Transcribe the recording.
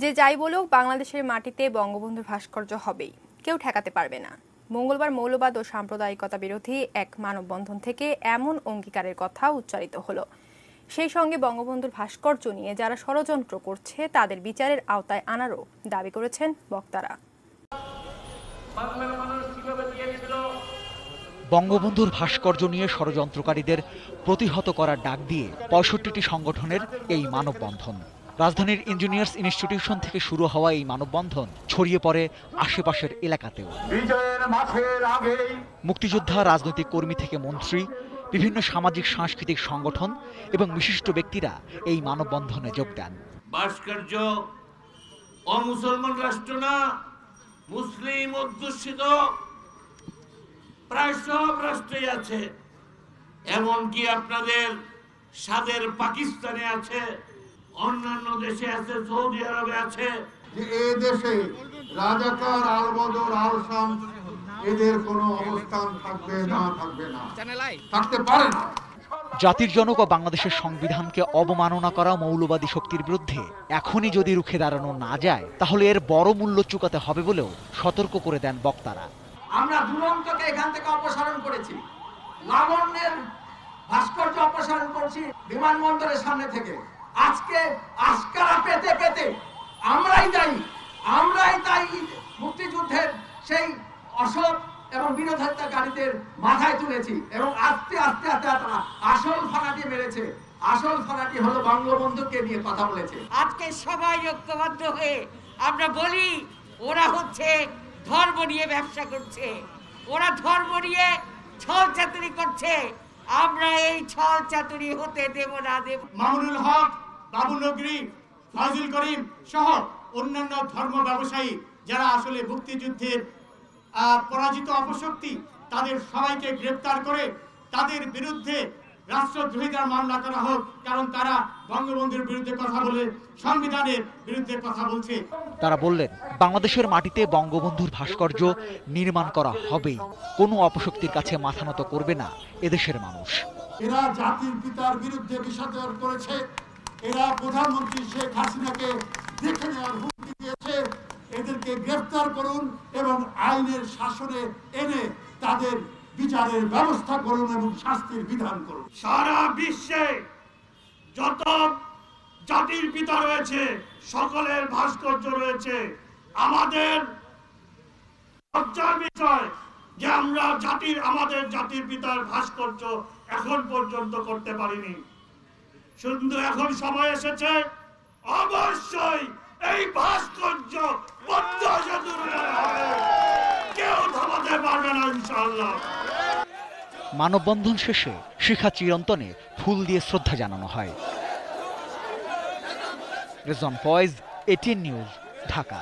যে যাই বলুক, বাংলাদেশের মাটিতে বঙ্গবন্ধুর ভাস্কর্য হবেই, কেউ ঠেকাতে পারবে না। মঙ্গলবার মৌলবাদ ও সাম্প্রদায়িকতা বিরোধী এক মানববন্ধন থেকে এমন অঙ্গীকারের কথা উচ্চারিত হলো। সেই সঙ্গে বঙ্গবন্ধুর ভাস্কর্য নিয়ে যারা ষড়যন্ত্র করছে তাদের বিচারের আওতায় আনারও দাবি করেছেন বক্তারা। বঙ্গবন্ধুর ভাস্কর্য নিয়ে ষড়যন্ত্রকারীদের প্রতিহত করার ডাক দিয়ে ৬৫টি সংগঠনের এই মানববন্ধন। রাজধানীর ইঞ্জিনিয়ার্স ইনস্টিটিউশন থেকে শুরু হওয়া এই মানববন্ধন ছড়িয়ে পড়ে আশেপাশের এলাকাতেও। মুক্তিযোদ্ধা, রাজনৈতিক কর্মী থেকে মন্ত্রী, বিভিন্ন সামাজিক সাংস্কৃতিক সংগঠন এবং বিশিষ্ট ব্যক্তিরা এই মানববন্ধনে যোগ দেন। ভাস্কর্য অমুসলমান রাষ্ট্র না, মুসলিম অধ্যুষিত প্রায় সব রাষ্ট্রেই আছে, এমনকি আপনাদের সাদের পাকিস্তানে আছে, অন্যান্য দেশে আছে, সৌদি আরবে আছে। যে এই দেশে রাজাকার, আল-বদর, আল-শামস এদের কোনো অবস্থান থাকবে না, থাকতে পারে না। জাতির জনক ও বাংলাদেশের সংবিধানকে অবমাননা করা মৌলবাদী শক্তির বিরুদ্ধে এখনই যদি রুখে দাঁড়ানো না যায়, তাহলে এর বড় মূল্য চুকাতে হবে বলেও সতর্ক করে দেন বক্তারা। আমরা দুরন্তকে এখান থেকে অপসারণ করেছি, লাবণ্যের ভাস্কর্য অপসারণ করেছি বিমানবন্দরের সামনে থেকে। আজকে আস্কারা পেতে পেতে আমরাই তাই মুক্তিযুদ্ধের সেই অসৎ এবং বিরোধিতাকারীদের মাথায় তুলেছি এবং আস্তে আস্তে তারা আসল ফানাটি মেরেছে। আসল ফানাটি হলো বঙ্গবন্ধুকে নিয়ে কথা বলেছে। আজকে সবাই ঐক্যবদ্ধ হয়ে আমরা বলি, ওরা হচ্ছে ধর্ম নিয়ে ব্যবসা করছে, ওরা ধর্ম নিয়ে ছল চাতুরি করছে, আমরা এই ছল চাতুরি হতে দেব না। মামুনুল হক, বাবু নগরী, ফাজিল করিম সহ অন্যান্য ধর্ম ব্যবসায়ী যারা আসলে মুক্তিযুদ্ধের পরাজিত অপশক্তি, তাদের সবাইকে গ্রেপ্তার করে তাদের বিরুদ্ধে রাষ্ট্রদ্রোহিতার মামলা করা হোক, কারণ তারা বঙ্গবন্ধুর বিরুদ্ধে কথা বলে সংবিধানের বিরুদ্ধে কথা বলছে। তারা বললেন, বাংলাদেশের মাটিতে বঙ্গবন্ধুর ভাস্কর্য নির্মাণ করা হবেই, কোনো অপশক্তির কাছে মাথা নত করবে না এদেশের মানুষ। এরা জাতির পিতার বিরুদ্ধে বিষাদর করেছে, এরা প্রধানমন্ত্রী শেখ হাসিনাকে দেখে নেওয়ার হুমকি দিয়েছে। এদেরকে গ্রেফতার করুন এবং আইনের শাসনে এনে তাদের বিচারের ব্যবস্থা করুন এবং শাস্তির বিধান করুন। সারা বিশ্বে যত জাতির পিতা রয়েছে সকলের ভাস্কর্য রয়েছে। আমাদের লজ্জার বিষয় যে আমরা আমাদের জাতির পিতার ভাস্কর্য এখন পর্যন্ত করতে পারিনি, কিন্তু এখন সময় এসেছে অবশ্যই এই ভাস্কর্য কেউ থামাতে পারবে না ইনশাআল্লাহ। মানববন্ধন শেষে শিখা চিরন্তনে ফুল দিয়ে শ্রদ্ধা জানানো হয়। Rezon Foyez, ATN news, Dhaka.